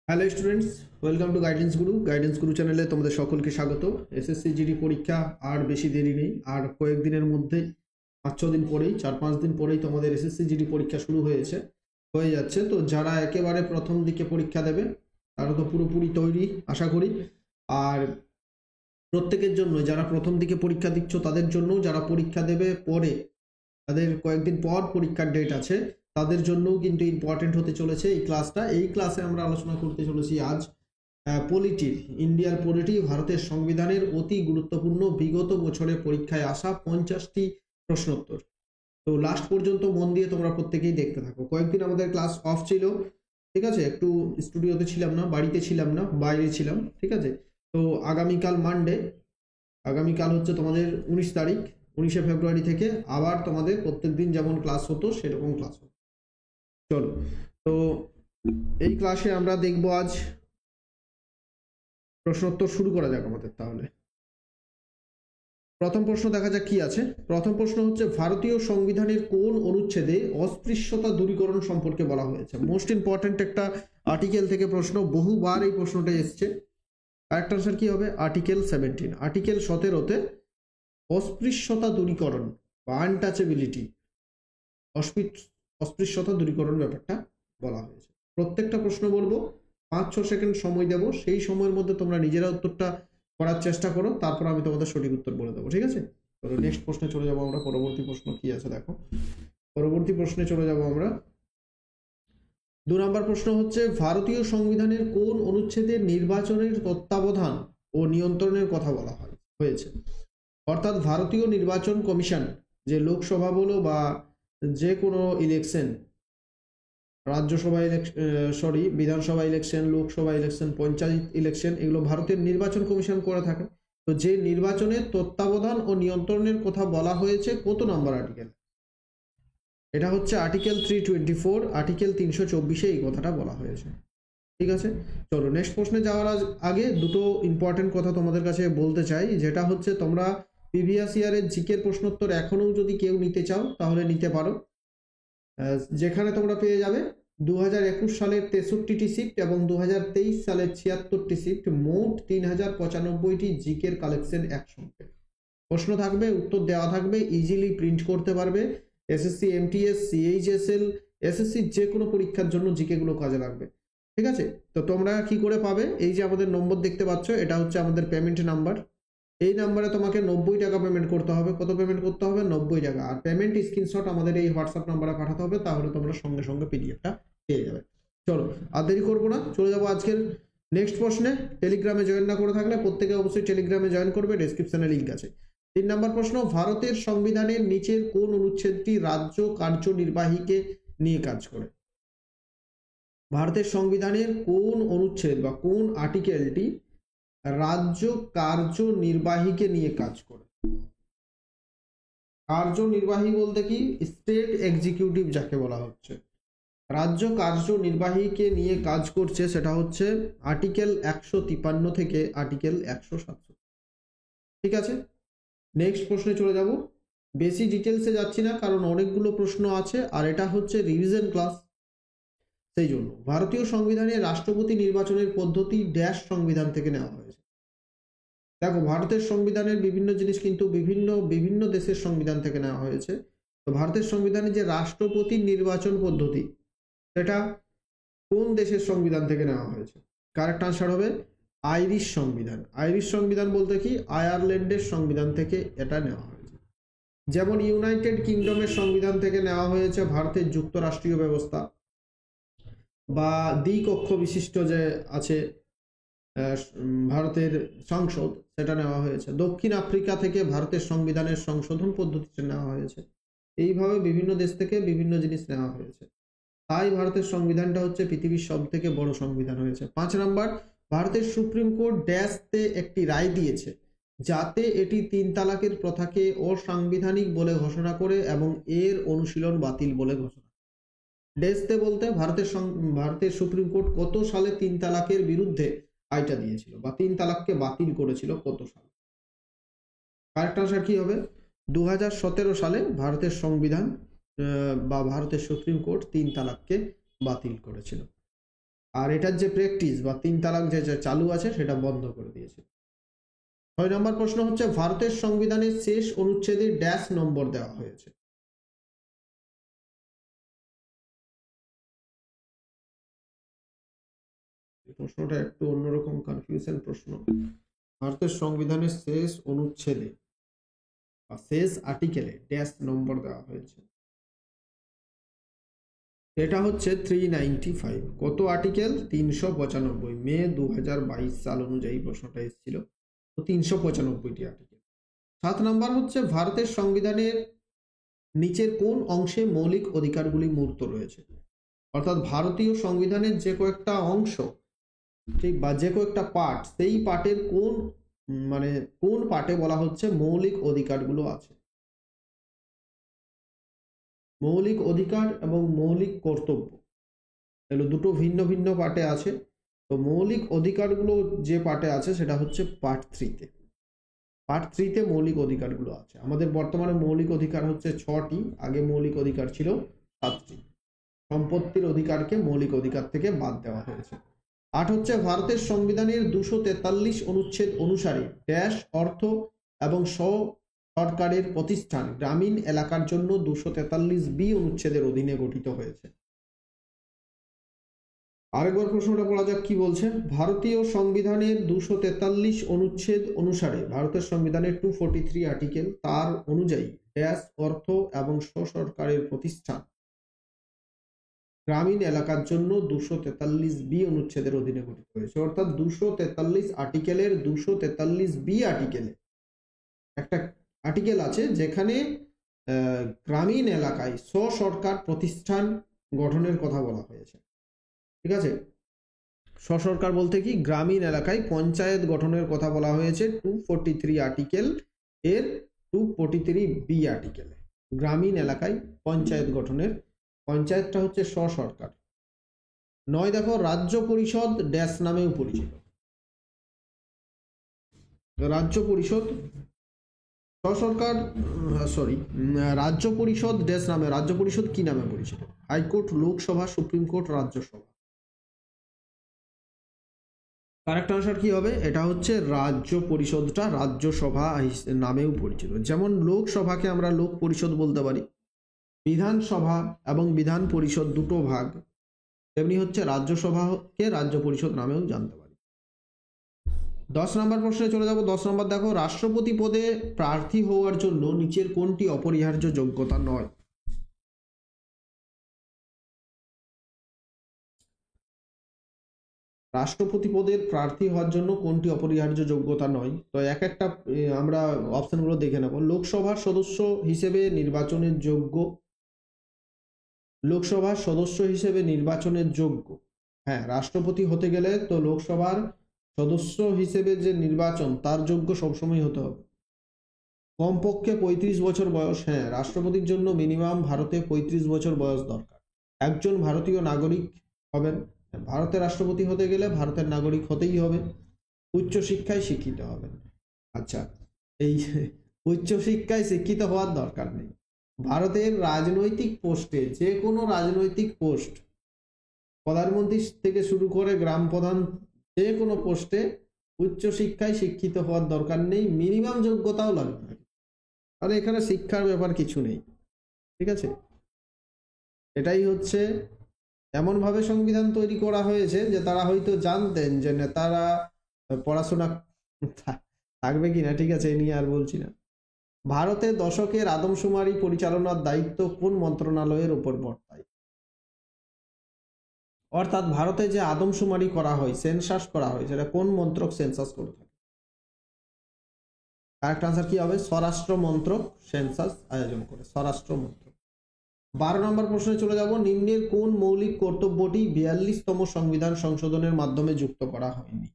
Hello students, welcome to guidance গুরু চ্যানেলে তোমাদের সকলকে স্বাগত। এসএসসি জিডি পরীক্ষা আর বেশি দেরি নেই, আর কয়েকদিনের মধ্যেই 5-6 দিন পরেই 4-5 দিন পরেই তোমাদের এসএসসি জিডি পরীক্ষা শুরু হয়ে যাচ্ছে। তো যারা একেবারে প্রথম দিকে পরীক্ষা দেবে তারা তো পুরোপুরি তৈরি আশা করি। আর প্রত্যেকের জন্য যারা প্রথম দিকে পরীক্ষা দিচ্ছ তাদের জন্য, যারা পরীক্ষা দেবে পরে তাদের কয়েকদিন পর পরীক্ষার ডেট আছে তাদের জন্যও কিন্তু ইম্পর্টেন্ট হতে চলেছে এই ক্লাসটা। এই ক্লাসে আমরা আলোচনা করতে চলেছি আজ পলিটির, ইন্ডিয়ার পলিটি, ভারতের সংবিধানের অতি গুরুত্বপূর্ণ বিগত বছরে পরীক্ষায় আসা 50টি প্রশ্নোত্তর। তো লাস্ট পর্যন্ত মন দিয়ে তোমরা প্রত্যেকেই দেখতে থাকো। কয়েকদিন আমাদের ক্লাস অফ ছিল, ঠিক আছে, একটু স্টুডিওতে ছিলাম না, বাড়িতে ছিলাম না, বাইরে ছিলাম, ঠিক আছে। তো আগামীকাল মানডে, আগামীকাল হচ্ছে তোমাদের 19 তারিখ, 19শে ফেব্রুয়ারি থেকে আবার তোমাদের প্রত্যেকদিন যেমন ক্লাস হতো সেরকম ক্লাস হতো। চলো, তো এই ক্লাসে আমরা দেখবো আজ প্রশ্নোত্তর। শুরু করা যাক আমাদের তাহলে। প্রথম প্রশ্ন দেখা যাক কি আছে। প্রথম প্রশ্ন হচ্ছে, ভারতীয় সংবিধানের কোন অনুচ্ছেদে অস্পৃশ্যতা দূরীকরণ সম্পর্কে বলা হয়েছে? মোস্ট ইম্পর্টেন্ট একটা আর্টিকেল থেকে প্রশ্ন, বহুবার এই প্রশ্নটা এসছে। কারেক্ট আনসার কি হবে? আর্টিকেল 17। আর্টিকেল 17-তে অস্পৃশ্যতা দূরীকরণ বা আনটাচেবিলিটি, অস্পৃশ্যতা দূরীকরণ ব্যাপারটা বলা হয়েছে। প্রত্যেকটা প্রশ্ন বলবো, 5-6 সেকেন্ড সময় দেবো, সেই সময়ের মধ্যে তোমরা নিজেরা উত্তরটা করার চেষ্টা করো, তারপর আমি তোমাদের সঠিক উত্তর বলে দেবো, ঠিক আছে? তো নেক্সট প্রশ্নে চলে যাবো আমরা। পরবর্তী প্রশ্ন কি আছে দেখো। পরবর্তী প্রশ্নে চলে যাব আমরা। 2 নম্বর প্রশ্ন হচ্ছে, ভারতীয় সংবিধানের কোন অনুচ্ছেদে নির্বাচনের তত্ত্বাবধান ও নিয়ন্ত্রণের কথা বলা হয়েছে? অর্থাৎ ভারতীয় নির্বাচন কমিশন, যে লোকসভা বলো বা যে কোনো ইলেকশন, রাজ্যসভা ইলেকশন, বিধানসভা election, Lok Sabha election, panchayat election, এগুলো ভারতের নির্বাচন কমিশন করে থাকে। তো যে নির্বাচনের তত্ত্বাবধান ও নিয়ন্ত্রণের কথা বলা হয়েছে কত নম্বর আর্টিকেল? এটা হচ্ছে আর্টিকেল 324, আর্টিকেল 324-এ এই কথাটা বলা হয়েছে, ঠিক আছে। চলো নেক্সট প্রশ্নে যাওয়ার আগে দুটো ইম্পর্টেন্ট কথা তোমাদের কাছে বলতে চাই, যেটা হচ্ছে তোমরা প্রিভিয়াস ইয়ারের জিকের প্রশ্নোত্তর এখনো যদি কেউ নিতে চাও তাহলে নিতে পারো, যেখানে তোমরা পেয়ে যাবে 2021 সালের 63টি শিফট এবং 2023 সালের 76টি শিফট, মোট 3095টি জিকের কালেকশন একসঙ্গে। প্রশ্ন থাকবে, উত্তর দেওয়া থাকবে, ইজিলি প্রিন্ট করতে পারবে। এসএসসি, এমটিএস, সিএইচএসএল, এসএসসি যে কোনো পরীক্ষার জন্য জিকে গুলো কাজে লাগবে, ঠিক আছে। তো তোমরা কি করে পাবে? এই যে আমাদের নম্বর দেখতে পাচ্ছ, এটা হচ্ছে আমাদের পেমেন্ট নাম্বার। এই নাম্বারে তোমাকে 90 টাকা পেমেন্ট করতে হবে। কত পেমেন্ট করতে হবে? 90 টাকা। আর পেমেন্ট স্ক্রিনশট আমাদের এই হোয়াটসঅ্যাপ নাম্বারে পাঠাতে হবে, তাহলে তোমরা সঙ্গে সঙ্গে পিডিএফটা পেয়ে যাবে। চলো আর দেরি করবো না, চলে যাবো আজকের নেক্সট প্রশ্নে। টেলিগ্রামে জয়েন না করে থাকলে প্রত্যেকে অবশ্যই টেলিগ্রামে জয়েন করবে, ডেসক্রিপশনে লিঙ্ক আছে। 3 নম্বর প্রশ্ন, ভারতের সংবিধানের নিচের কোন অনুচ্ছেদটি রাজ্য কার্যনির্বাহীকে নিয়ে কাজ করে? ভারতের সংবিধানের কোন অনুচ্ছেদ বা কোন আর্টিকেলটি রাজ্য কার্যনির্বাহীকে নিয়ে কাজ করে? কার্যনির্বাহী বলতে কি? স্টেট এক্সিকিউটিভ যাকে বলা হচ্ছে। রাজ্য কার্যনির্বাহীকে নিয়ে কাজ করছে, সেটা হচ্ছে আর্টিকেল 153 থেকে আর্টিকেল 167, ঠিক আছে। নেক্সট প্রশ্নে চলে যাব। বেশি ডিটেলসে যাচ্ছি না, কারণ অনেকগুলো প্রশ্ন আছে আর এটা হচ্ছে রিভিশন ক্লাস, সেই জন্য। ভারতীয় সংবিধানে রাষ্ট্রপতি নির্বাচনের পদ্ধতি ড্যাশ সংবিধান থেকে নেওয়া হয়েছে। দেখো, ভারতের সংবিধানের বিভিন্ন জিনিস কিন্তু বিভিন্ন দেশের সংবিধান থেকে নেওয়া হয়েছে। তো ভারতের সংবিধানে যে রাষ্ট্রপতি নির্বাচন পদ্ধতি, সেটা কোন দেশের সংবিধান থেকে নেওয়া হয়েছে? কারেক্ট আনসার হবে আইরিশ সংবিধান। আইরিশ সংবিধান বলতে কি? আয়ারল্যান্ডের সংবিধান থেকে এটা নেওয়া হয়েছে। যেমন ইউনাইটেড কিংডমের সংবিধান থেকে নেওয়া হয়েছে ভারতের যুক্তরাষ্ট্রীয় ব্যবস্থা বা দ্বিকক্ষ বিশিষ্ট যে আছে ভারতের সংসদ, সেটা নেওয়া হয়েছে। দক্ষিণ আফ্রিকা থেকে ভারতের সংবিধানের সংশোধন পদ্ধতিটা নেওয়া হয়েছে। এইভাবে বিভিন্ন দেশ থেকে বিভিন্ন জিনিস নেওয়া হয়েছে, তাই ভারতের সংবিধানটা হচ্ছে পৃথিবীর সব থেকে বড় সংবিধান হয়েছে। 5 নম্বর, ভারতের সুপ্রিম কোর্ট ড্যাশতে একটি রায় দিয়েছে যাতে এটি 3 তালাকের প্রথাকে অসাংবিধানিক বলে ঘোষণা করে এবং এর অনুশীলন বাতিল বলে ঘোষণা। ড্যাশতে বলতে ভারতের সুপ্রিম কোর্ট কত সালে 3 তালাকের বিরুদ্ধে রায়টা দিয়েছিল বা 3 তালাককে বাতিল করেছিল কত সালে? কারেক্ট আনসার কি হবে? 2017 সালে ভারতের সংবিধান বা ভারতের সুপ্রিম কোর্ট 3 তালাককে বাতিল করেছিল। আর এটার যে প্র্যাকটিস বা 3 তালাক যে চালু আছে সেটা বন্ধ করে দিয়েছে। 6 নম্বর প্রশ্ন হচ্ছে ভারতের সংবিধানের শেষ অনুচ্ছেদে ড্যাশ নম্বর দেওয়া হয়েছে। প্রশ্নটা একটু অন্যরকম কনফিউশন প্রশ্ন। ভারতের সংবিধানের শেষ অনুচ্ছেদে বা শেষ আর্টিকেলে ড্যাশ নম্বর দেওয়া হয়েছে। এটা হচ্ছে 395। কত আর্টিকেল? 395। মে 2022 সাল অনুযায়ী প্রশ্নটা এসেছিল, তো 395টি আর্টিকেল। 7 নম্বর হচ্ছে ভারতের সংবিধানের নিচের কোন অংশে মৌলিক অধিকারগুলি মূর্ত রয়েছে? অর্থাৎ ভারতীয় সংবিধানের যে কয়েকটা অংশ, ঠিক, বা যে কয়েকটা পার্ট, সেই পার্টের কোন পার্টে বলা হচ্ছে মৌলিক অধিকারগুলো আছে? মৌলিক অধিকার এবং মৌলিক কর্তব্য এগুলো দুটো ভিন্ন ভিন্ন পার্টে আছে। তো মৌলিক অধিকারগুলো যে পার্টে আছে সেটা হচ্ছে পার্ট 3-তে। পার্ট 3-তে মৌলিক অধিকারগুলো আছে। আমাদের বর্তমানে মৌলিক অধিকার হচ্ছে 6টি, আগে মৌলিক অধিকার ছিল 7টি। সম্পত্তির অধিকারকে মৌলিক অধিকার থেকে বাদ দেওয়া হয়েছে। 8 হচ্ছে ভারতের সংবিধানের 243 অনুচ্ছেদ অনুসারে ড্যাশ অর্থ এবং সরকারের প্রতিষ্ঠান গ্রামীণ এলাকার জন্য 243B অনুচ্ছেদের অধীনে গঠিত হয়েছে। আরেকবার প্রশ্নটা পড়া যাক কি বলছে। ভারতীয় সংবিধানের 243 অনুচ্ছেদ অনুসারে ভারতের সংবিধানের 243 আর্টিকেল তার অনুযায়ী ড্যাশ অর্থ এবং সরকারের প্রতিষ্ঠান গ্রামীণ এলাকার জন্য 243B অনুচ্ছেদের অধীনে গঠিত হয়েছে। অর্থাৎ 243 আর্টিকেলের 243B আর্টিকেলে একটা আর্টিকেল আছে যেখানে গ্রামীণ এলাকায় সরকার প্রতিষ্ঠান গঠনের কথা বলা হয়েছে। ঠিক আছে, সরকার বলতে কি, গ্রামীণ এলাকায় পঞ্চায়েত গঠনের কথা বলা হয়েছে 243 আর্টিকেল এর 243B আর্টিকেলে। গ্রামীণ এলাকায় পঞ্চায়েত গঠনের, পঞ্চায়েতটা হচ্ছে সরকার। 9 দেখো রাজ্য পরিষদ ড্যাশ নামেও পরিচিত। রাজ্য পরিষদ সরকার রাজ্য পরিষদ ড্যাশ নামে, রাজ্য পরিষদ কি নামে পরিচিত? High court, Lok Sabha, supreme court, Rajya Sabha. Correct answer কি হবে? এটা হচ্ছে রাজ্য পরিষদটা রাজ্যসভা নামেও পরিচিত। যেমন লোকসভাকে আমরা লোক পরিষদ বলতে পারি, বিধানসভা এবং বিধান পরিষদ দুটো ভাগ, তেমনি হচ্ছে রাজ্যসভাকে রাজ্য পরিষদ নামেও জানতে পারি। 10 নম্বর প্রশ্নে চলে যাব। 10 নম্বর দেখো, রাষ্ট্রপতি পদে প্রার্থী হওয়ার জন্য নিচের কোনটি অপরিহার্য যোগ্যতা নয়? রাষ্ট্রপতি পদের প্রার্থী হওয়ার জন্য কোনটি অপরিহার্য যোগ্যতা নয়? তো এক একটা আমরা অপশনগুলো দেখে নেব। লোকসভার সদস্য হিসেবে নির্বাচনের যোগ্য, লোকসভার সদস্য হিসেবে নির্বাচনের যোগ্য। হ্যাঁ, রাষ্ট্রপতি হতে গেলে তো লোকসভার সদস্য হিসেবে যে নির্বাচন তার যোগ্য সবসময় হতে হবে। কমপক্ষে 35 বছর বয়স। হ্যাঁ, রাষ্ট্রপতির জন্য মিনিমাম ভারতে 35 বছর বয়স দরকার। একজন ভারতীয় নাগরিক হবেন। ভারতের রাষ্ট্রপতি হতে গেলে ভারতের নাগরিক হতেই হবে। উচ্চশিক্ষায় শিক্ষিত হবেন। আচ্ছা, এই উচ্চশিক্ষায় শিক্ষিত হওয়ার দরকার নেই। ভারতের রাজনৈতিক পোস্টে, যে কোনো রাজনৈতিক পোস্ট, প্রধানমন্ত্রী থেকে শুরু করে গ্রাম প্রধান, যে কোনো পোস্টে উচ্চশিক্ষায় শিক্ষিত হওয়ার দরকার নেই, মিনিমাম যোগ্যতাও লাগবে না। আর এখানে শিক্ষার ব্যাপার কিছু নেই। ঠিক আছে, এটাই হচ্ছে এমনভাবে সংবিধান তৈরি করা হয়েছে যে তারা হয়তো জানতেন যে নেতারা পড়াশোনা থাকবে কিনা। ঠিক আছে, এ নিয়ে আর বলছি না। ভারতে দশকের আদমশুমারি পরিচালনার দায়িত্ব কোন মন্ত্রণালয়ের উপর বর্তায়? অর্থাৎ ভারতে যে আদমশুমারি করা হয়, সেন্সাস করা হয়, সেটা কোন মন্ত্রক সেন্সাস করে থাকে? কারেক্ট আনসার কি হবে? স্বরাষ্ট্র মন্ত্রক সেন্সাস আয়োজন করে, স্বরাষ্ট্র মন্ত্রক। 12 নম্বর প্রশ্নে চলে যাব। নিম্নের কোন মৌলিক কর্তব্যটি 42তম সংবিধান সংশোধনের মাধ্যমে যুক্ত করা হয়নি?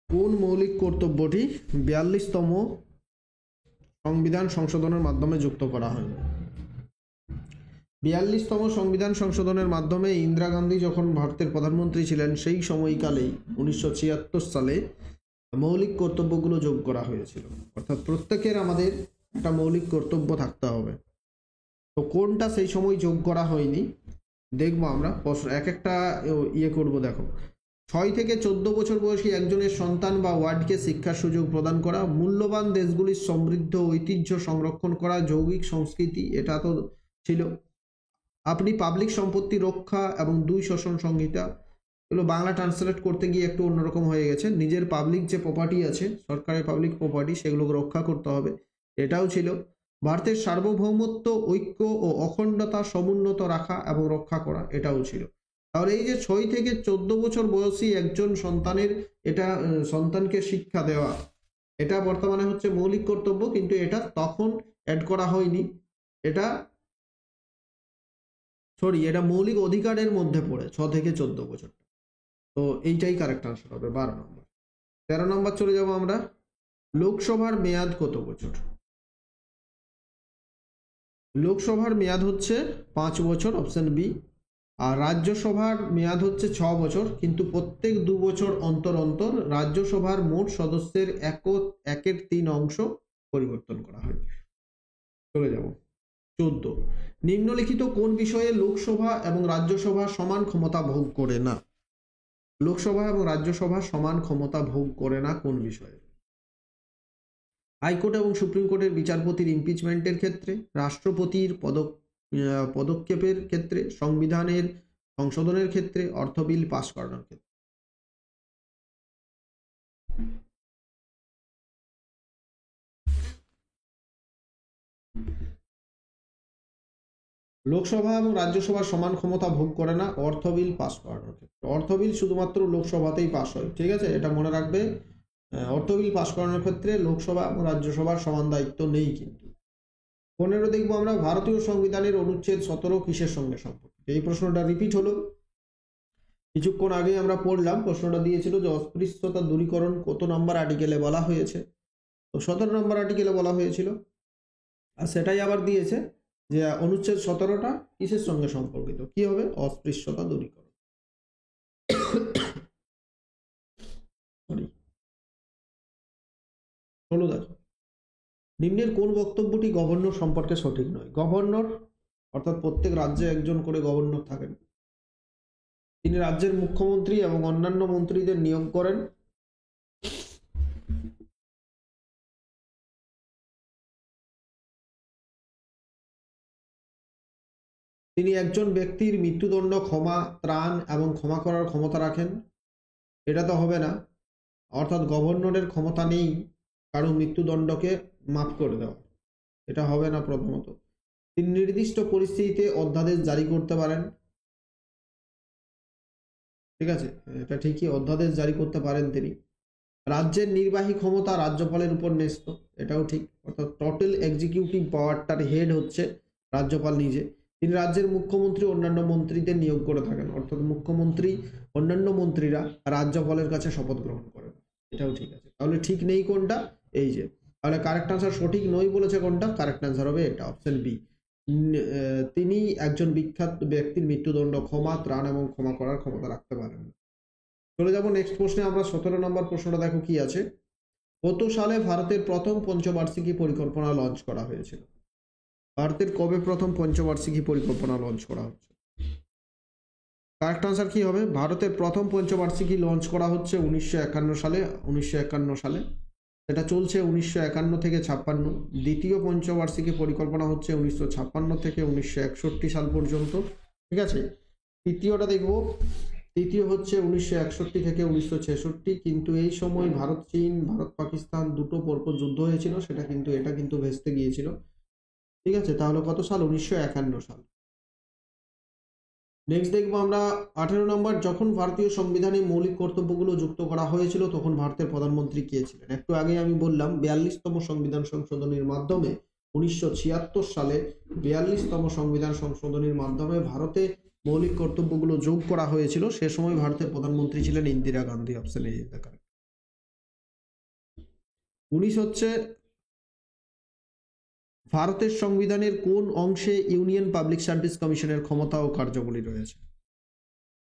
কোন মৌলিক কর্তব্যটি 42তম সংবিধান সংশোধনের মাধ্যমে যুক্ত করা হয়নি? 42তম সংবিধান সংশোধনের মাধ্যমে ইন্দিরা গান্ধী যখন ভারতের প্রধানমন্ত্রী ছিলেন সেই সময়কালেই 1976 সালে মৌলিক কর্তব্যগুলো যোগ করা হয়েছিল। অর্থাৎ প্রত্যেকের আমাদের একটা মৌলিক কর্তব্য থাকতে হবে। তো কোনটা সেই সময় যোগ করা হয়নি? দেখবো আমরা এক একটা ইয়ে করব। দেখো, 6 থেকে 14 বছর বয়সী একজনের সন্তান বা ওয়ার্ডকে শিক্ষার সুযোগ প্রদান করা, মূল্যবান দেশগুলির সমৃদ্ধ ঐতিহ্য সংরক্ষণ করা, যৌগিক সংস্কৃতি, এটা তো ছিল। আপনি পাবলিক সম্পত্তি রক্ষা এবং 2 শোষণ সংহিতা, এগুলো বাংলা ট্রান্সলেট করতে গিয়ে একটু অন্যরকম হয়ে গেছে। নিজের পাবলিক যে প্রপার্টি আছে, সরকারের পাবলিক প্রপার্টি, সেগুলোকে রক্ষা করতে হবে, এটাও ছিল। ভারতের সার্বভৌমত্ব, ঐক্য ও অখণ্ডতা সমুন্নত রাখা এবং রক্ষা করা, এটাও ছিল। তাহলে এই যে 6 থেকে 14 বছর বয়সী একজন সন্তানের, এটা সন্তানকে শিক্ষা দেওয়া, এটা বর্তমানে হচ্ছে মৌলিক কর্তব্য, কিন্তু এটা তখন অ্যাড করা হয়নি। এটা এটা মৌলিক অধিকারের মধ্যে পড়ে 6 থেকে 14 বছর। তো এইটাই কারেক্ট আনসার হবে 12 নম্বর। 13 নম্বর চলে যাব আমরা। লোকসভার মেয়াদ কত বছর? লোকসভার মেয়াদ হচ্ছে 5 বছর, অপশন বি। আর রাজ্যসভার মেয়াদ হচ্ছে 6 বছর, কিন্তু প্রত্যেক 2 বছর অন্তর অন্তর রাজ্যসভার মোট সদস্যের 1/3 অংশ পরিবর্তন করা হয়। চলে যাব 14। নিম্নলিখিত কোন বিষয়ে লোকসভা এবং রাজ্যসভা সমান ক্ষমতা ভোগ করে না? লোকসভা এবং রাজ্যসভা সমান ক্ষমতা ভোগ করে না কোন বিষয়ে? হাইকোর্ট এবং সুপ্রিম কোর্টের বিচারপতির ইমপিচমেন্টের ক্ষেত্রে, রাষ্ট্রপতির পদক্ষেপের ক্ষেত্রে, সংবিধানের সংশোধনের ক্ষেত্রে, অর্থ বিল পাস করানোর ক্ষেত্রে। লোকসভা এবং রাজ্যসভার সমান ক্ষমতা ভোগ করে না অর্থ বিল পাস করানোর ক্ষেত্রে। অর্থ বিল শুধুমাত্র লোকসভাতেই পাস হয়, ঠিক আছে, এটা মনে রাখবে। অর্থ বিল পাস করানোর ক্ষেত্রে লোকসভা এবং রাজ্যসভার সমান দায়িত্ব নেই। কিন্তু 15 দেখবো আমরা, ভারতীয় সংবিধানের অনুচ্ছেদ 17 কিসের সঙ্গে সম্পর্কিত? এই প্রশ্নটা রিপিট হলো, কিছুক্ষণ আগে আমরা পড়লাম। প্রশ্নটা দিয়েছিল যে অস্পৃশ্যতা দূরীকরণ কত নম্বর আর্টিকেলে বলা হয়েছে? তো 17 নম্বর আর্টিকেলে বলা হয়েছিল। আর সেটাই আবার দিয়েছে যে অনুচ্ছেদ 17টা কিসের সঙ্গে সম্পর্কিত? কি হবে? অস্পৃশ্যতা দূরীকরণ। দেখো, নিম্নের কোন বক্তব্যটি গভর্নর সম্পর্কে সঠিক নয়? গভর্নর অর্থাৎ প্রত্যেক রাজ্যে একজন করে গভর্নর থাকেন। তিনি রাজ্যের মুখ্যমন্ত্রী এবং অন্যান্য মন্ত্রীদের নিয়োগ করেন। তিনি একজন ব্যক্তির মৃত্যুদণ্ড ক্ষমা, ত্রাণ এবং ক্ষমা করার ক্ষমতা রাখেন। এটা তো হবে না, অর্থাৎ গভর্নরের ক্ষমতা নেই কারো মৃত্যুদণ্ডকে মাফ করে দেওয়া, এটা হবে না প্রথমত। তিনি নির্দিষ্ট পরিস্থিতিতে অধ্যাদেশ জারি করতে পারেন, ঠিক আছে, এটা ঠিকই, অধ্যাদেশ জারি করতে পারেন তিনি। রাজ্যের নির্বাহী ক্ষমতা রাজ্যপালের উপর ন্যস্ত, এটাও ঠিক, অর্থাৎ টোটাল এক্সিকিউটিভ পাওয়ারটার হেড হচ্ছে রাজ্যপাল নিজে। তিনি রাজ্যের মুখ্যমন্ত্রী অন্যান্য মন্ত্রীদের নিয়োগ করে থাকেন, অর্থাৎ মুখ্যমন্ত্রী অন্যান্য মন্ত্রীরা রাজ্যপালের কাছে শপথ গ্রহণ করেন, এটাও ঠিক আছে। তাহলে ঠিক নেই কোনটা? এই যে, তাহলে কারেক্ট আনসার সঠিক নয় বলেছে কোনটা? কারেক্ট আনসার হবে এটা, অপশন বি। তিনি একজন বিখ্যাত ব্যক্তির মৃত্যুদণ্ড ক্ষমা, ত্রাণ এবং ক্ষমা করার ক্ষমতা রাখতে পারেন। চলে যাব নেক্সট প্রশ্নে আমরা। 17 নম্বর প্রশ্নটা দেখো কি আছে। কত সালে ভারতের প্রথম পঞ্চবার্ষিকী পরিকল্পনা লঞ্চ করা হয়েছিল? ভারতের কবে প্রথম পঞ্চবার্ষিকী পরিকল্পনা লঞ্চ করা হচ্ছে? কারেক্ট আনসার কি হবে? ভারতের প্রথম পঞ্চবার্ষিকী লঞ্চ করা হচ্ছে 1951 সালে। 1951 সালে, এটা চলছে 1951 থেকে 56। দ্বিতীয় পঞ্চবার্ষিকী পরিকল্পনা হচ্ছে 1956 থেকে 1961 সাল পর্যন্ত, ঠিক আছে। তৃতীয়টা দেখব, তৃতীয় হচ্ছে 1961 থেকে 1966, কিন্তু এই সময় ভারত চীন, ভারত পাকিস্তান দুটো পরপর যুদ্ধ হয়েছিল, সেটা কিন্তু এটা কিন্তু ভেস্তে গিয়েছিল, ঠিক আছে। তাহলে কত সাল? 1951 সাল। নেক্সট দেখবো আমরা 18 নম্বর, যখন ভারতীয় সংবিধানে মৌলিক কর্তব্যগুলো যুক্ত করা হয়েছিল তখন ভারতের প্রধানমন্ত্রী কে ছিলেন? একটু আগে আমি বললাম 42তম সংবিধান সংশোধনীর মাধ্যমে 1976 সালে 42তম সংবিধান সংশোধনীর মাধ্যমে ভারতে মৌলিক কর্তব্যগুলো যোগ করা হয়েছিল। সে সময় ভারতের প্রধানমন্ত্রী ছিলেন ইন্দিরা গান্ধী, অপশন এ। 19 হচ্ছে ভারতের সংবিধানের কোন অংশে ইউনিয়ন পাবলিক সার্ভিস কমিশনের ক্ষমতা ও কার্যাবলী রয়েছে?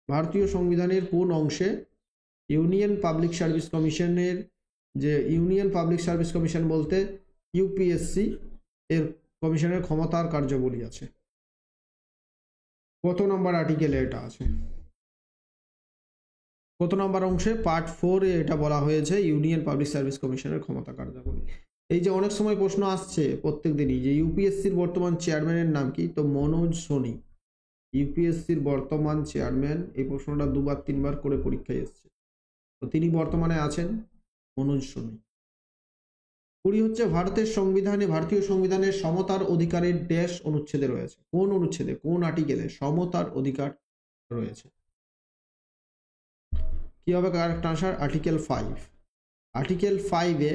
ভারতীয় সংবিধানের কোন অংশে ইউনিয়ন পাবলিক সার্ভিস কমিশনের, যে ইউনিয়ন পাবলিক সার্ভিস কমিশন বলতে ইউপিএসসি এর কমিশনের ক্ষমতা আর কার্যাবলী আছে? কত নম্বর আর্টিকেলে এটা আছে? কত নম্বর অংশে? পার্ট 4 এ এটা বলা হয়েছে ইউনিয়ন পাবলিক সার্ভিস কমিশনের ক্ষমতা কার্যাবলী। এই যে অনেক সময় প্রশ্ন আসছে প্রত্যেক দিনই যে ইউপিএসসির বর্তমান চেয়ারম্যানের নাম কি, তো মনোজ সোনি ইউপিএসসির বর্তমান চেয়ারম্যান। এই প্রশ্নটা দুবার তিনবার করে পরীক্ষায় এসছে, তো তিনি বর্তমানে আছেন মনোজ সোনি। 20 হচ্ছে ভারতীয় সংবিধানের সমতার অধিকারের ড্যাশ অনুচ্ছেদে রয়েছে। কোন অনুচ্ছেদে, কোন আর্টিকেলে সমতার অধিকার রয়েছে? কি হবে কারেক্ট আনসার? আর্টিকেল 5। আর্টিকেল 5 এ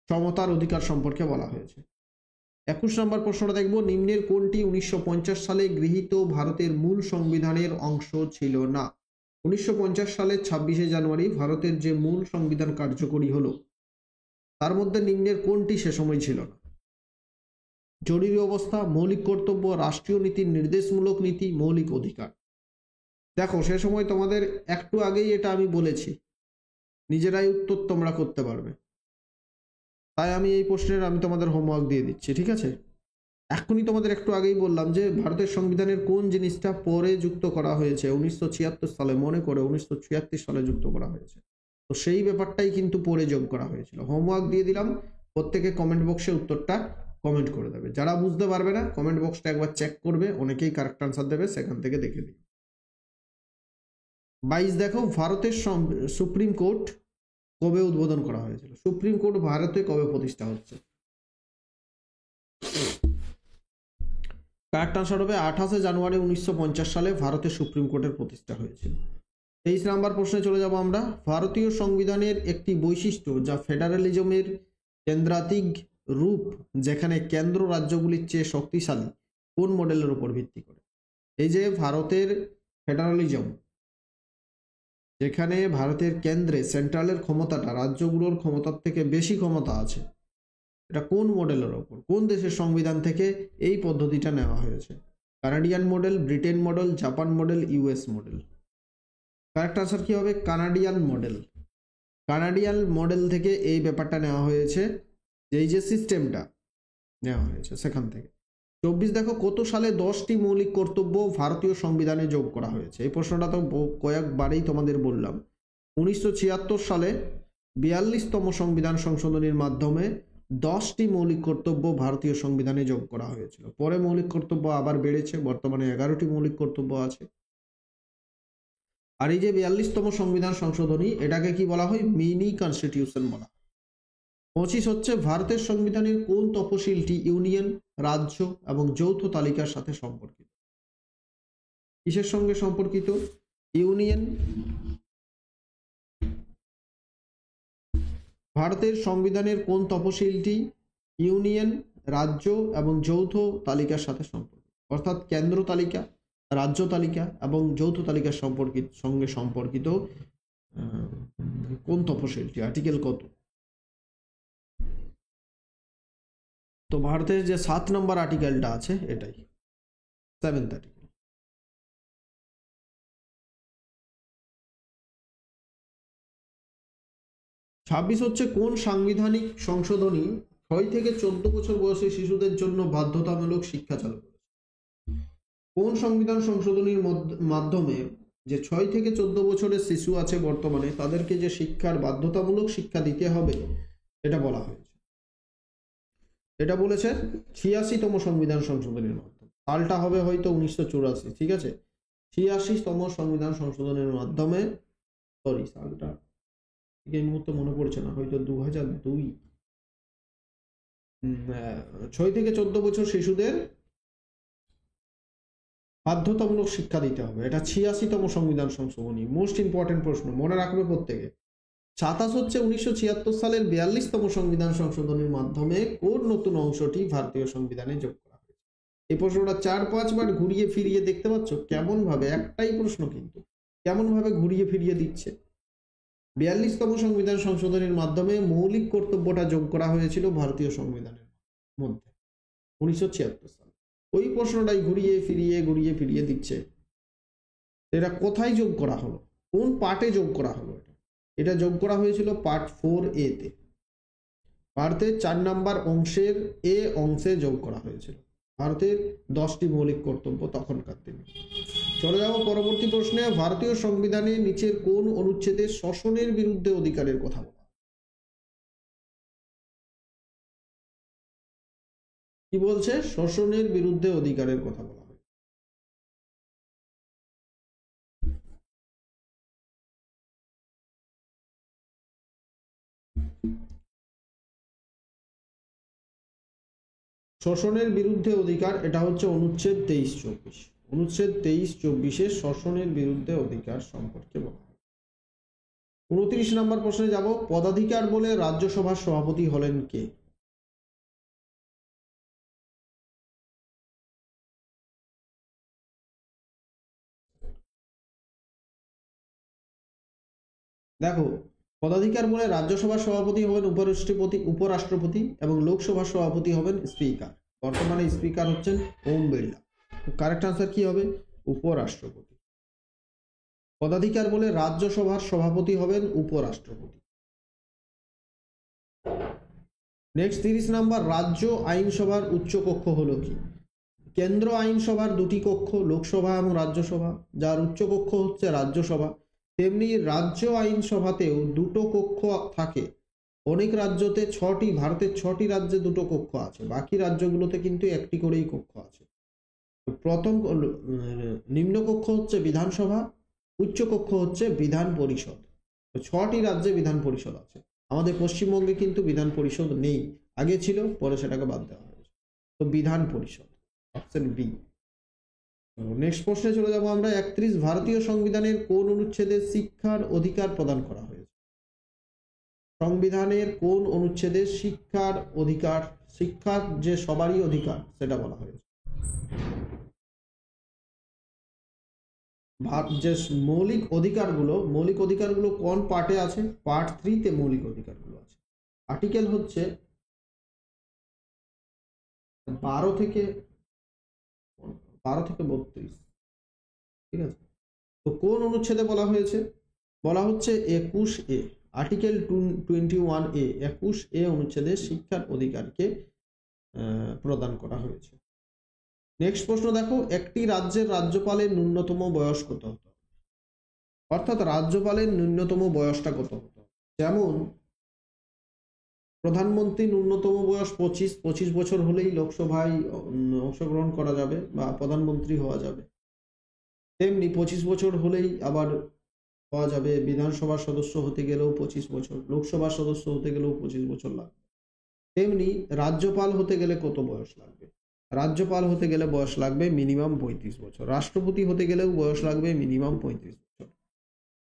সমতার অধিকার সম্পর্কে বলা হয়েছে। 21 নম্বর প্রশ্নটা দেখব, নিম্নের কোনটি 1950 সালে গৃহীত ভারতের মূল সংবিধানের অংশ ছিল না? 1950 সালের 26শে জানুয়ারি ভারতের যে মূল সংবিধান কার্যকরী হলো, তার মধ্যে নিম্নের কোনটি সে সময় ছিল না? জরুরি অবস্থা, মৌলিক কর্তব্য, রাষ্ট্রীয় নীতির নির্দেশমূলক নীতি, মৌলিক অধিকার। দেখো সে সময় তোমাদের একটু আগেই এটা আমি বলেছি, নিজেরাই উত্তর তোমরা করতে পারবে, তাই আমি এই প্রশ্নের আমি তোমাদের হোমওয়ার্ক দিয়ে দিচ্ছি, ঠিক আছে? এখনই তোমাদের একটু আগেই বললাম যে ভারতের সংবিধানের কোন জিনিসটা পরে যুক্ত করা হয়েছে 1976 সালে, মনে করে 1976 সালে যুক্ত করা হয়েছে, তো সেই ব্যাপারটাই কিন্তু পরে যোগ করা হয়েছিল। হোমওয়ার্ক দিয়ে দিলাম, প্রত্যেকে কমেন্ট বক্সে উত্তরটা কমেন্ট করে দেবে। যারা বুঝতে পারবে না কমেন্ট বক্সটা একবার চেক করবে, অনেকেই কারেক্ট আনসার দেবে, সেখান থেকে দেখে দিই। 22 দেখো, ভারতের সুপ্রিম কোর্ট কবে উদ্বোধন করা হয়েছিল? সুপ্রিম কোর্ট ভারতে কবে প্রতিষ্ঠা হচ্ছে? কারেক্ট আনসার হবে 28শে জানুয়ারি 1950 সালে ভারতের সুপ্রিম কোর্টের প্রতিষ্ঠা হয়েছিল। 23 নম্বর প্রশ্নে চলে যাব আমরা। ভারতীয় সংবিধানের একটি বৈশিষ্ট্য যা ফেডারালিজমের কেন্দ্রাতিক রূপ, যেখানে কেন্দ্র রাজ্যগুলির চেয়ে শক্তিশালী, কোন মডেলের উপর ভিত্তি করে? এই যে ভারতের ফেডারালিজম, যেখানে ভারতের কেন্দ্রে সেন্ট্রালের ক্ষমতাটা রাজ্যগুলোর ক্ষমতার থেকে বেশি ক্ষমতা আছে, এটা কোন মডেলের ওপর, কোন দেশের সংবিধান থেকে এই পদ্ধতিটা নেওয়া হয়েছে? Canadian model, Britain model, Japan model, US model? Correct answer কি হবে? Canadian model. কানাডিয়ান মডেল থেকে এই ব্যাপারটা নেওয়া হয়েছে, এই যে সিস্টেমটা নেওয়া হয়েছে সেখান থেকে। 24 দেখো, কত সালে 10টি মৌলিক কর্তব্য ভারতীয় সংবিধানে যোগ করা হয়েছে? এই প্রশ্নটা তো কয়েকবারই তোমাদের বললাম। 1976 সালে 42তম সংবিধান সংশোধনীর মাধ্যমে 10টি মৌলিক কর্তব্য ভারতীয় সংবিধানে যোগ করা হয়েছিল। পরে মৌলিক কর্তব্য আবার বেড়েছে, বর্তমানে 11টি মৌলিক কর্তব্য আছে। আর এই যে 42তম সংবিধান সংশোধনী, এটাকে কি বলা হয়? মিনি কনস্টিটিউশন বলা। 25 হচ্ছে, ভারতের সংবিধানের কোন তফসিলটি ইউনিয়ন, রাজ্য এবং যৌথ তালিকার সাথে সম্পর্কিত? কিসের সঙ্গে সম্পর্কিত? ইউনিয়ন, ভারতের সংবিধানের কোন তফসিলটি ইউনিয়ন, রাজ্য এবং যৌথ তালিকার সাথে সম্পর্কিত? অর্থাৎ কেন্দ্র তালিকা, রাজ্য তালিকা এবং যৌথ তালিকার সঙ্গে সম্পর্কিত কোন তফসিলটি, আর্টিকেল কত? তো ভারতের যে 7 নম্বর আর্টিকেলটা আছে এটাই 7th আর্টিকেল। ছাব্বিশ হচ্ছে, কোন সাংবিধানিক সংশোধনী 6 থেকে 14 বছর বয়সী শিশুদের জন্য বাধ্যতামূলক শিক্ষা চালু করেছে? কোন সংবিধান সংশোধনীর মাধ্যমে যে 6 থেকে 14 বছরের শিশু আছে বর্তমানে, তাদেরকে যে শিক্ষার বাধ্যতামূলক শিক্ষা দিতে হবে এটা বলা হয়েছে? এটা বলেছে 86তম সংবিধান সংশোধনের মাধ্যমে। সালটা হবে হয়তো 1984, ঠিক আছে? 86তম সংবিধান সংশোধনের মাধ্যমে, সরি সালটা এই মুহূর্তে মনে পড়ছে না, হয়তো 2002। 6 থেকে 14 বছর শিশুদের বাধ্যতামূলক শিক্ষা দিতে হবে, এটা 86তম সংবিধান সংশোধনী। মোস্ট ইম্পর্টেন্ট প্রশ্ন, মনে রাখবে প্রত্যেকে। 27 হচ্ছে, 1976 সালের 42তম সংবিধান সংশোধনীর মাধ্যমে কোন নতুন অংশটি ভারতীয় সংবিধানে যোগ করা হয়েছে? এই প্রশ্নটা 4-5 বার ঘুরিয়ে ফিরিয়ে দেখতে পাচ্ছ কেমন ভাবে, একটাই প্রশ্ন কিন্তু কেমন ভাবে ঘুরিয়ে ফিরিয়ে দিচ্ছে। 42তম সংবিধান সংশোধনীর মাধ্যমে মৌলিক কর্তব্যটা যোগ করা হয়েছিল ভারতীয় সংবিধানের মধ্যে 1976 সালে। ওই প্রশ্নটাই ঘুরিয়ে ফিরিয়ে দিচ্ছে। এটা কোথায় যোগ করা হলো, কোন পার্টে যোগ করা হলো? এটা যোগ করা হয়েছিল পার্ট 4A তে, ভারতের 4 নম্বর অংশের এ অংশে যোগ করা হয়েছিল। ভারতের 10টি মৌলিক কর্তব্য তখনকার দিনে। চলে যাব পরবর্তী প্রশ্নে। ভারতীয় সংবিধানে নিচের কোন অনুচ্ছেদে শোষণের বিরুদ্ধে অধিকারের কথা বলা? কি বলছে? শোষণের বিরুদ্ধে অধিকারের কথা বলা হয়। শোষণের বিরুদ্ধে অধিকার, এটা হচ্ছে অনুচ্ছেদ 23-24। অনুচ্ছেদ 23-24-এ শোষণের বিরুদ্ধে অধিকার সম্পর্কে বলা হয়। 29 নম্বর প্রশ্নে যাব। পদাধিকার বলে রাজ্যসভার সভাপতি হলেন কে? দেখো, পদাধিকার বলে রাজ্যসভার সভাপতি হবেন উপরাষ্ট্রপতি এবং লোকসভার সভাপতি হবেন স্পিকার। বর্তমানে স্পিকার হচ্ছেন ওম বিড়লা। কারেক্ট আনসার কি হবে? উপরাষ্ট্রপতি। পদাধিকার বলে রাজ্যসভার সভাপতি হবেন উপরাষ্ট্রপতি। Next 30 number. রাজ্য আইনসভার উচ্চকক্ষ হলো কি? কেন্দ্র আইনসভার দুটি কক্ষ, লোকসভা এবং রাজ্যসভা, যার উচ্চকক্ষ হচ্ছে রাজ্যসভা। তেমনি রাজ্য আইনসভাতেও দুটো কক্ষ থাকে। অনেক রাজ্যতে ভারতের 6টি রাজ্যে দুটো কক্ষ আছে, বাকি রাজ্যগুলোতে কিন্তু একটি করেই কক্ষ আছে। প্রথম নিম্নকক্ষ হচ্ছে বিধানসভা, উচ্চকক্ষ হচ্ছে বিধান পরিষদ। 6টি রাজ্যে বিধান পরিষদ আছে। আমাদের পশ্চিমবঙ্গে কিন্তু বিধান পরিষদ নেই, আগে ছিল, পরে সেটাকে বাদ দেওয়া হয়েছে। তো বিধান পরিষদ, অপশন বি। নেক্সট প্রশ্নে চলে যাব আমরা। 31। ভারতীয় সংবিধানের কোন অনুচ্ছেদে শিক্ষার অধিকার প্রদান করা হয়েছে? সংবিধানের কোন অনুচ্ছেদে শিক্ষার অধিকার, শিক্ষার যে সবারই অধিকার, সেটা বলা হয়েছে? যে মৌলিক অধিকারগুলো কোন পার্টে আছে? পার্ট 3-তে মৌলিক অধিকারগুলো আছে। আর্টিকেল হচ্ছে 12 থেকে 32। ঠিক আছে, তো কোন অনুচ্ছেদে বলা হয়েছে? বলা হচ্ছে 21A, আর্টিকেল 21A, 21A অনুচ্ছেদে শিক্ষার অধিকারকে প্রদান করা হয়েছে। নেক্সট প্রশ্ন দেখো। একটি রাজ্যের রাজ্যপালের ন্যূনতম বয়স কত হতো? অর্থাৎ রাজ্যপালের ন্যূনতম বয়সটা কত হতো? যেমন প্রধানমন্ত্রী ন্যূনতম বয়স 25 বছর হলেই লোকসভায় অংশগ্রহণ করা যাবে বা প্রধানমন্ত্রী হওয়া যাবে। তেমনি 25 বছর হলেই আবার হওয়া যাবে বিধানসভার সদস্য হতে গেলেও 25 বছর, লোকসভার সদস্য হতে গেলেও 25 বছর লাগবে। তেমনি রাজ্যপাল হতে গেলে কত বয়স লাগবে? রাজ্যপাল হতে গেলে বয়স লাগবে মিনিমাম 35 বছর। রাষ্ট্রপতি হতে গেলেও বয়স লাগবে মিনিমাম 35 বছর।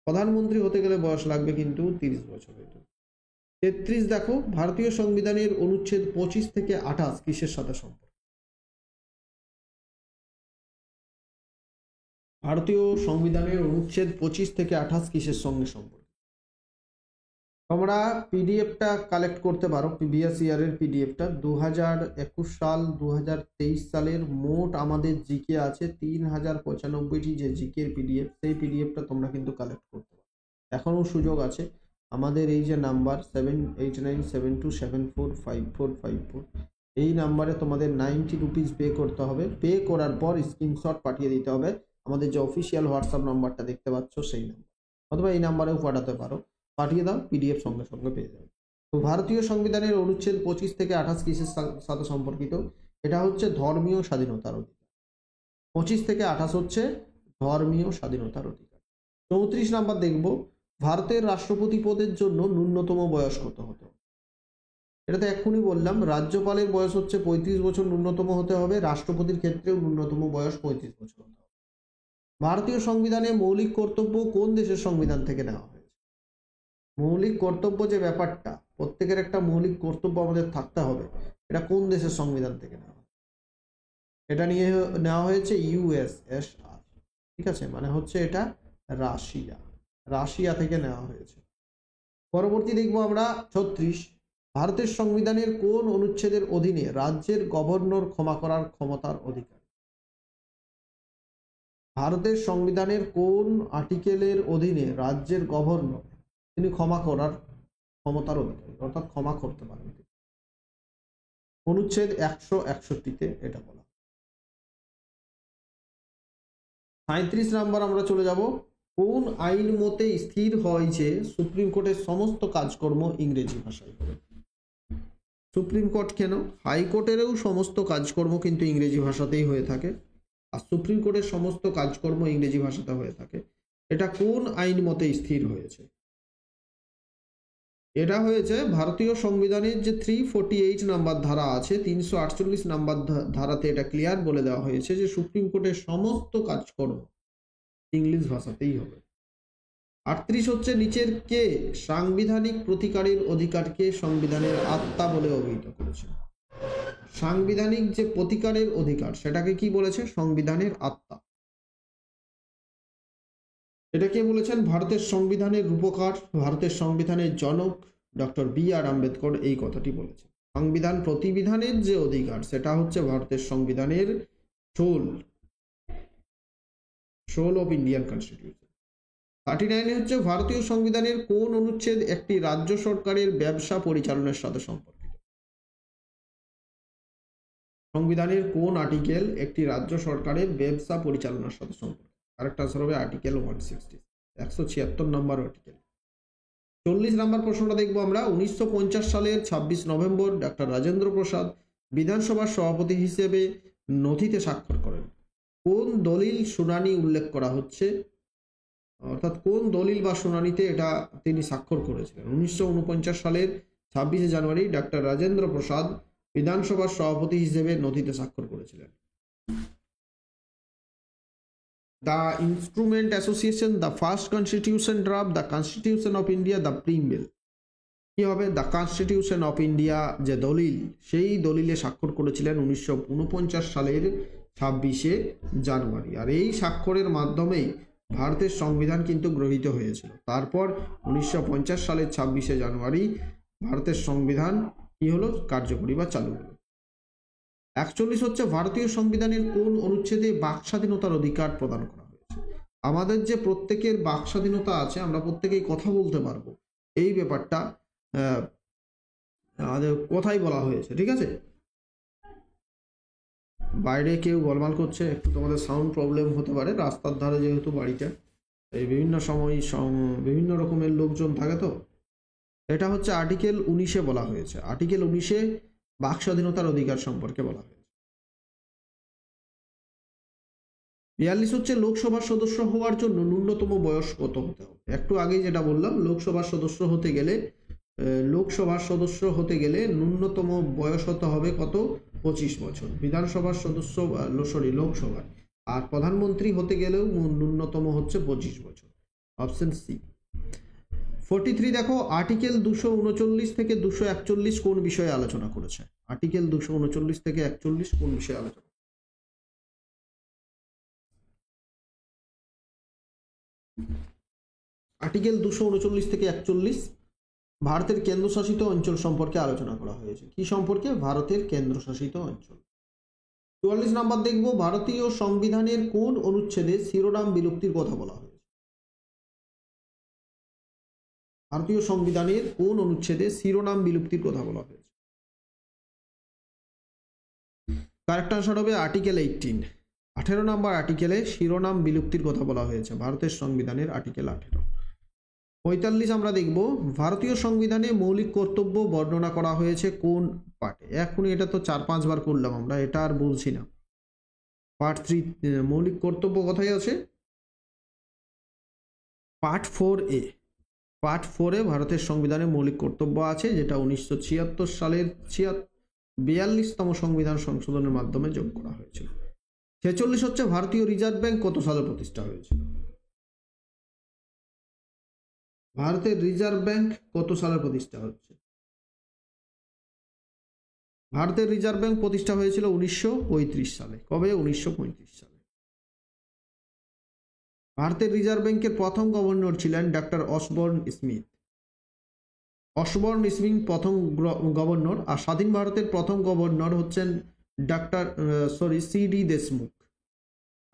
প্রধানমন্ত্রী হতে গেলে বয়স লাগবে কিন্তু 30 বছর। 33 দেখো। ভারতীয় সংবিধানের অনুচ্ছেদ 25 থেকে 28 কিসের সাথে সম্পর্কিত? ভারতীয় সংবিধানের অনুচ্ছেদ 25 থেকে 28 কিসের সঙ্গে সম্পর্কিত? তোমরা পিডিএফটা কালেক্ট করতে পারো, প্রিভিয়াস ইয়ারের পিডিএফটা। 2021 সাল 2023 সালের মোট আমাদের জিকে আছে 3095টি যে জিকের পিডিএফ, সেই পিডিএফটা তোমরা কিন্তু কালেক্ট করতে পারো। এখনও সুযোগ আছে। আমাদের এই যে নাম্বার 7897274545, এই নাম্বারে তোমাদের 90 রুপিস পে করতে হবে। পে করার পর স্ক্রিনশট পাঠিয়ে দিতে হবে আমাদের যে অফিসিয়াল হোয়াটসঅ্যাপ নাম্বারটা দেখতে পাচ্ছ সেই নাম্বার, অথবা এই নাম্বারেও পাঠাতে পারো। পাঠিয়ে দাও, পিডিএফ সঙ্গে সঙ্গে পেয়ে যাবে। তো ভারতীয় সংবিধানের অনুচ্ছেদ 25 থেকে 28 কিসের সাথে সম্পর্কিত? এটা হচ্ছে ধর্মীয় স্বাধীনতার অধিকার। 25 থেকে 28 হচ্ছে ধর্মীয় স্বাধীনতার অধিকার। 34 নাম্বার দেখব। ভারতের রাষ্ট্রপতি পদের জন্য ন্যূনতম বয়স কত হতো? এটা তো এক্ষুনি বললাম, রাজ্যপালের বয়স হচ্ছে 35 বছর ন্যূনতম হতে হবে, রাষ্ট্রপতির ক্ষেত্রেও ন্যূনতম বয়স 35 বছর হতে হবে। ভারতীয় সংবিধানে মৌলিক কর্তব্য কোন দেশের সংবিধান থেকে নেওয়া হয়েছে? মৌলিক কর্তব্য যে ব্যাপারটা, প্রত্যেকের একটা মৌলিক কর্তব্য আমাদের থাকতে হবে, এটা কোন দেশের সংবিধান থেকে নেওয়া? এটা নিয়ে নেওয়া হয়েছে ইউএসএসআর। ঠিক আছে, মানে হচ্ছে এটা রাশিয়া থেকে নেওয়া হয়েছে। পরবর্তী দেখবো আমরা 36। ভারতের সংবিধানের কোন অনুচ্ছেদের অধীনে রাজ্যের গভর্নর ক্ষমা করার ক্ষমতার অধিকার? ভারতের সংবিধানের কোন আর্টিকেলের অধীনে রাজ্যের গভর্নর তিনি ক্ষমা করার ক্ষমতার অধিকারী, অর্থাৎ ক্ষমা করতে পারেন? অনুচ্ছেদ 161-তে এটা বলা। 37 নাম্বার আমরা চলে যাব, কোন আইন মতে স্থির হয় যে সুপ্রিম কোর্টের সমস্ত কাজকর্ম ইংরেজি ভাষায় হবে? সুপ্রিম কোর্ট কেন, হাইকোর্টেরও সমস্ত কাজকর্ম কিন্তু ইংরেজি ভাষাতেই হয়ে থাকে, আর সুপ্রিম কোর্টের সমস্ত কাজকর্ম ইংরেজি ভাষাতে হয়ে থাকে। এটা কোন আইন মতে স্থির হয়েছে? এটা হয়েছে ভারতীয় সংবিধানের যে 348 নাম্বার ধারা আছে, 348 নাম্বার ধারাতে এটা ক্লিয়ার বলে দেওয়া হয়েছে যে সুপ্রিম কোর্টের সমস্ত কাজকর্ম ইংলিশ ভাষাতেই হবে। 38 হচ্ছে নিচের কে সাংবিধানিক প্রতিকারের অধিকারকে সংবিধানের আত্মা বলে অভিহিত করেছে? সাংবিধানিক যে প্রতিকারের অধিকার সেটাকে কি বলেছে? সংবিধানের আত্মা। এটা কে বলেছেন? ভারতের সংবিধানের রূপকার, ভারতের সংবিধানের জনক ডক্টর বি.আর. আম্বেদকর এই কথাটি বলেছেন। সংবিধান প্রতিবিধানের যে অধিকার সেটা হচ্ছে ভারতের সংবিধানের সোল অফ ইন্ডিয়ান কনস্টিটিউশন। 39 হচ্ছে ভারতীয় সংবিধানের কোন অনুচ্ছেদ একটি রাজ্য সরকারের ব্যবসা পরিচালনার সাথে সম্পর্কিত? সংবিধানের কোন আর্টিকেল একটি রাজ্য সরকারের ব্যবসা পরিচালনার সাথে সম্পর্কিত? কারেক্ট আনসার হবে আর্টিকেল 160, 176 নম্বর আর্টিকেল। 40 নম্বর প্রশ্নটা দেখবো আমরা। 1950 সালের 26 নভেম্বর ডক্টর রাজেন্দ্র প্রসাদ বিধানসভার সভাপতি হিসেবে নথিতে স্বাক্ষর করেন। কোন দলিল শুনানি উল্লেখ করা হচ্ছে, অর্থাৎ কোন দলিল বা শুনানিতে এটা তিনি স্বাক্ষর করেছিলেন? 1949 সালের 26 জানুয়ারি ডক্টর রাজেন্দ্র প্রসাদ বিধানসভার সভাপতি হিসেবে নথিতে স্বাক্ষর করেছিলেন। The Instrument Association, the First Constitution Draft, the Constitution of India, the Preamble। কি হবে? দ্য কনস্টিটিউশন অফ ইন্ডিয়া যে দলিল, সেই দলিলে স্বাক্ষর করেছিলেন 1949 সালের 26 জানুয়ারি। আর এই স্বাক্ষরের মাধ্যমেই ভারতের সংবিধান কিন্তু গৃহীত হয়েছিল। তারপর 1950 সালের 26 জানুয়ারি ভারতের সংবিধান কি হলো? কার্যকরী বা চালু হলো। 41 হচ্ছে ভারতীয় সংবিধানের কোন অনুচ্ছেদে বাক স্বাধীনতার অধিকার প্রদান করা হয়েছে? আমাদের যে প্রত্যেকের বাক স্বাধীনতা আছে, আমরা প্রত্যেকেই কথা বলতে পারবো, এই ব্যাপারটা আমাদের কথাই বলা হয়েছে। ঠিক আছে, বাইরে কেউ গোলমাল করছে, একটু তোমাদের সাউন্ড প্রবলেম হতে পারে, রাস্তার ধারে যেহেতু বাড়িটা, এই বিভিন্ন সময় বিভিন্ন রকমের লোকজন থাকে, তো এটা হচ্ছে আর্টিকেল 19-এ বলা হয়েছে। আর্টিকেল 19-এ বাক স্বাধীনতার অধিকার সম্পর্কে বলা হয়েছে। 42 হচ্ছে লোকসভার সদস্য হওয়ার জন্য ন্যূনতম বয়স কত হতে হবে? একটু আগেই যেটা বললাম, লোকসভার সদস্য হতে গেলে ন্যূনতম বয়স হতে হবে কত? 25 বছর। বিধানসভার সদস্য লোকসভার, আর প্রধানমন্ত্রী হতে গেলেও ন্যূনতম হচ্ছে 25 বছর। Option C. 43 দেখো, আর্টিকেল 239 থেকে 241 কোন বিষয়ে আলোচনা করেছে? আর্টিকেল 239 থেকে 41 কোন বিষয়ে আলোচনা? আর্টিকেল 239 থেকে 41 ভারতের কেন্দ্রশাসিত অঞ্চল সম্পর্কে আলোচনা করা হয়েছে। কি সম্পর্কে? ভারতের কেন্দ্রশাসিত অঞ্চল। 44 নাম্বার দেখব, ভারতীয় সংবিধানের কোন অনুচ্ছেদে শিরোনাম বিলুপ্তির কথা বলা হয়েছে? ভারতীয় সংবিধানের কোন অনুচ্ছেদে শিরোনাম বিলুপ্তির কথা বলা হয়েছে? কারেক্ট আনসার হবে আর্টিকেল 18। 18 নম্বর আর্টিকেলে শিরোনাম বিলুপ্তির কথা বলা হয়েছে, ভারতের সংবিধানের আর্টিকেল 18। 45 আমরা দেখব, ভারতীয় সংবিধানে মৌলিক কর্তব্য বর্ণনা করা হয়েছে কোন পার্টে? এখনই এটা তো 4-5 বার করলাম আমরা, এটা আর বলছি না। পার্ট 3 মৌলিক কর্তব্য কোথায় আছে? Part 4A। পার্ট 4-এ ভারতের সংবিধানে মৌলিক কর্তব্য আছে, যেটা 1976 সালের 42তম সংবিধান সংশোধনের মাধ্যমে যোগ করা হয়েছিল। 46 হচ্ছে ভারতীয় রিজার্ভ ব্যাংক কত সালে প্রতিষ্ঠা হয়েছিল? ভারতের রিজার্ভ ব্যাংক কত সালে প্রতিষ্ঠা হচ্ছে? ভারতের রিজার্ভ ব্যাংক প্রতিষ্ঠা হয়েছিল 1935 সালে। কবে? 1935 সালে। ভারতের রিজার্ভ ব্যাংকের প্রথম গভর্নর ছিলেন ডক্টর অসবর্ন স্মিথ। প্রথম গভর্নর, আর স্বাধীন ভারতের প্রথম গভর্নর হচ্ছেন সি.ডি. দেশমুখ।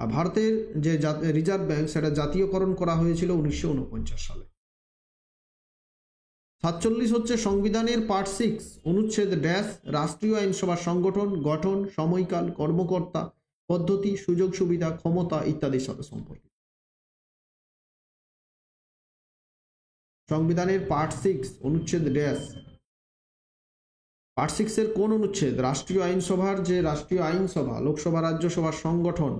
আর ভারতের যে রিজার্ভ ব্যাংক সেটা জাতীয়করণ করা হয়েছিল 1949 সালে। 47 হচ্ছে সংবিধানের পার্ট 6 অনুচ্ছেদ ড্যাশ রাষ্ট্রীয় আইনসভার সংগঠন, গঠন, সময়কাল, কর্মকর্তা পদ্ধতি, সুযোগ সুবিধা, ক্ষমতা ইত্যাদির সাথে সম্পর্কিত। সংবিধানের পার্ট 6 অনুচ্ছেদ ড্যাশ। পার্ট 6 এর কোন অনুচ্ছেদ রাষ্ট্রীয় আইনসভার যে রাষ্ট্রীয় আইনসভা, লোকসভা রাজ্যসভার সংগঠন,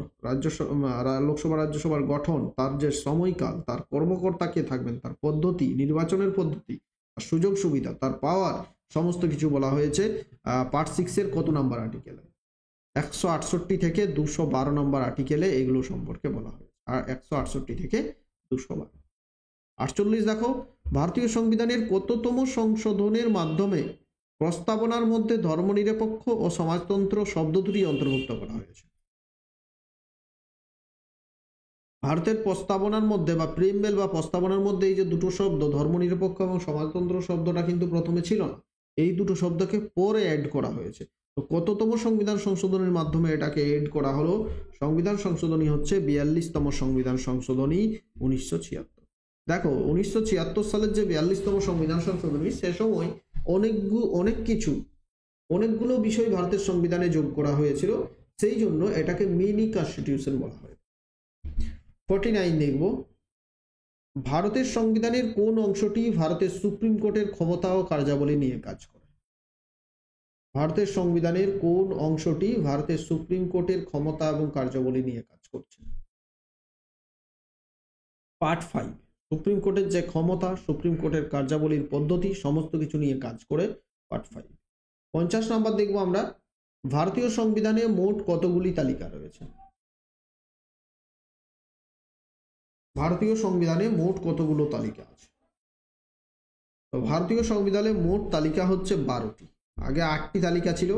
লোকসভা রাজ্যসভার গঠন, তার যে সময়কাল, তার কর্মকর্তা কে থাকবেন, তার পদ্ধতি, নির্বাচনের পদ্ধতি, সুযোগ সুবিধা, তার পাওয়ার, সমস্ত কিছু বলা হয়েছে পার্ট 6 এর কত নাম্বার আর্টিকেলে? 168 থেকে 212 নম্বর আর্টিকেলে এগুলো সম্পর্কে বলা হয়েছে। আর 168 থেকে 212। 48 দেখো, ভারতীয় সংবিধানের কততম সংশোধনের মাধ্যমে প্রস্তাবনার মধ্যে ধর্মনিরপেক্ষ ও সমাজতন্ত্র শব্দ দুটি অন্তর্ভুক্ত করা হয়েছে? ভারতের প্রস্তাবনার মধ্যে বা প্রিএম্বল বা প্রস্তাবনার মধ্যে এই যে দুটো শব্দ ধর্মনিরপেক্ষ এবং সমাজতন্ত্র শব্দটা কিন্তু প্রথমে ছিল না, এই দুটো শব্দকে পরে অ্যাড করা হয়েছে। তো কততম সংবিধান সংশোধনের মাধ্যমে এটাকে অ্যাড করা হলো? সংবিধান সংশোধনী হচ্ছে 42তম সংবিধান সংশোধনী 1976। দেখো 1976 সালের যে 42তম সংবিধান সংশোধনী, সে সময় অনেকগুলো বিষয় ভারতের সংবিধানে যোগ করা হয়েছিল, সেই জন্য এটাকে মিনি কনস্টিটিউশন বলা হয়। 49 দেখব, ভারতের সংবিধানের কোন অংশটি ভারতের সুপ্রিম কোর্টের ক্ষমতা ও কার্যাবলী নিয়ে কাজ করে? ভারতের সংবিধানের কোন অংশটি ভারতের সুপ্রিম কোর্টের ক্ষমতা এবং কার্যাবলী নিয়ে কাজ করছে? পার্ট 5, সুপ্রিম কোর্টের যে ক্ষমতা, সুপ্রিম কোর্টের কার্যাবলীর পদ্ধতি, সমস্ত কিছু নিয়ে কাজ করে পার্ট 5। 50 নাম্বার দেখবো আমরা, ভারতীয় সংবিধানে মোট কতগুলি তালিকা রয়েছে? ভারতীয় সংবিধানে মোট কতগুলো তালিকা আছে? তো ভারতীয় সংবিধানে মোট তালিকা হচ্ছে 12টি। আগে 8টি তালিকা ছিল,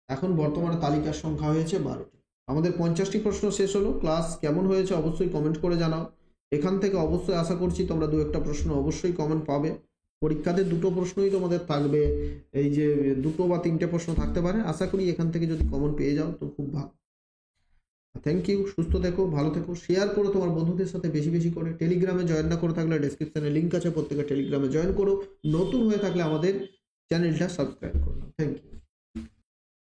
এখন বর্তমানে তালিকার সংখ্যা হয়েছে 12টি। আমাদের 50টি প্রশ্ন শেষ হলো। ক্লাস কেমন হয়েছে অবশ্যই কমেন্ট করে জানাও। এখান থেকে অবশ্যই আশা করছি তোমরা 2-1টা প্রশ্ন অবশ্যই কমেন্ট পাবে। পরীক্ষাতে 2টো প্রশ্নই তোমাদের থাকবে, এই যে 2টো বা 3টে প্রশ্ন থাকতে পারে। আশা করি এখান থেকে যদি কমন পেয়ে যাও তো খুব ভালো। থ্যাংক ইউ, সুস্থ থেকো, ভালো থেকো, শেয়ার করো তোমার বন্ধুদের সাথে বেশি বেশি করে। টেলিগ্রামে জয়েন না করে থাকলে ডেসক্রিপশনে লিঙ্ক আছে, প্রত্যেকে টেলিগ্রামে জয়েন করো। নতুন হয়ে থাকলে আমাদের চ্যানেলটা সাবস্ক্রাইব করো। Thank you.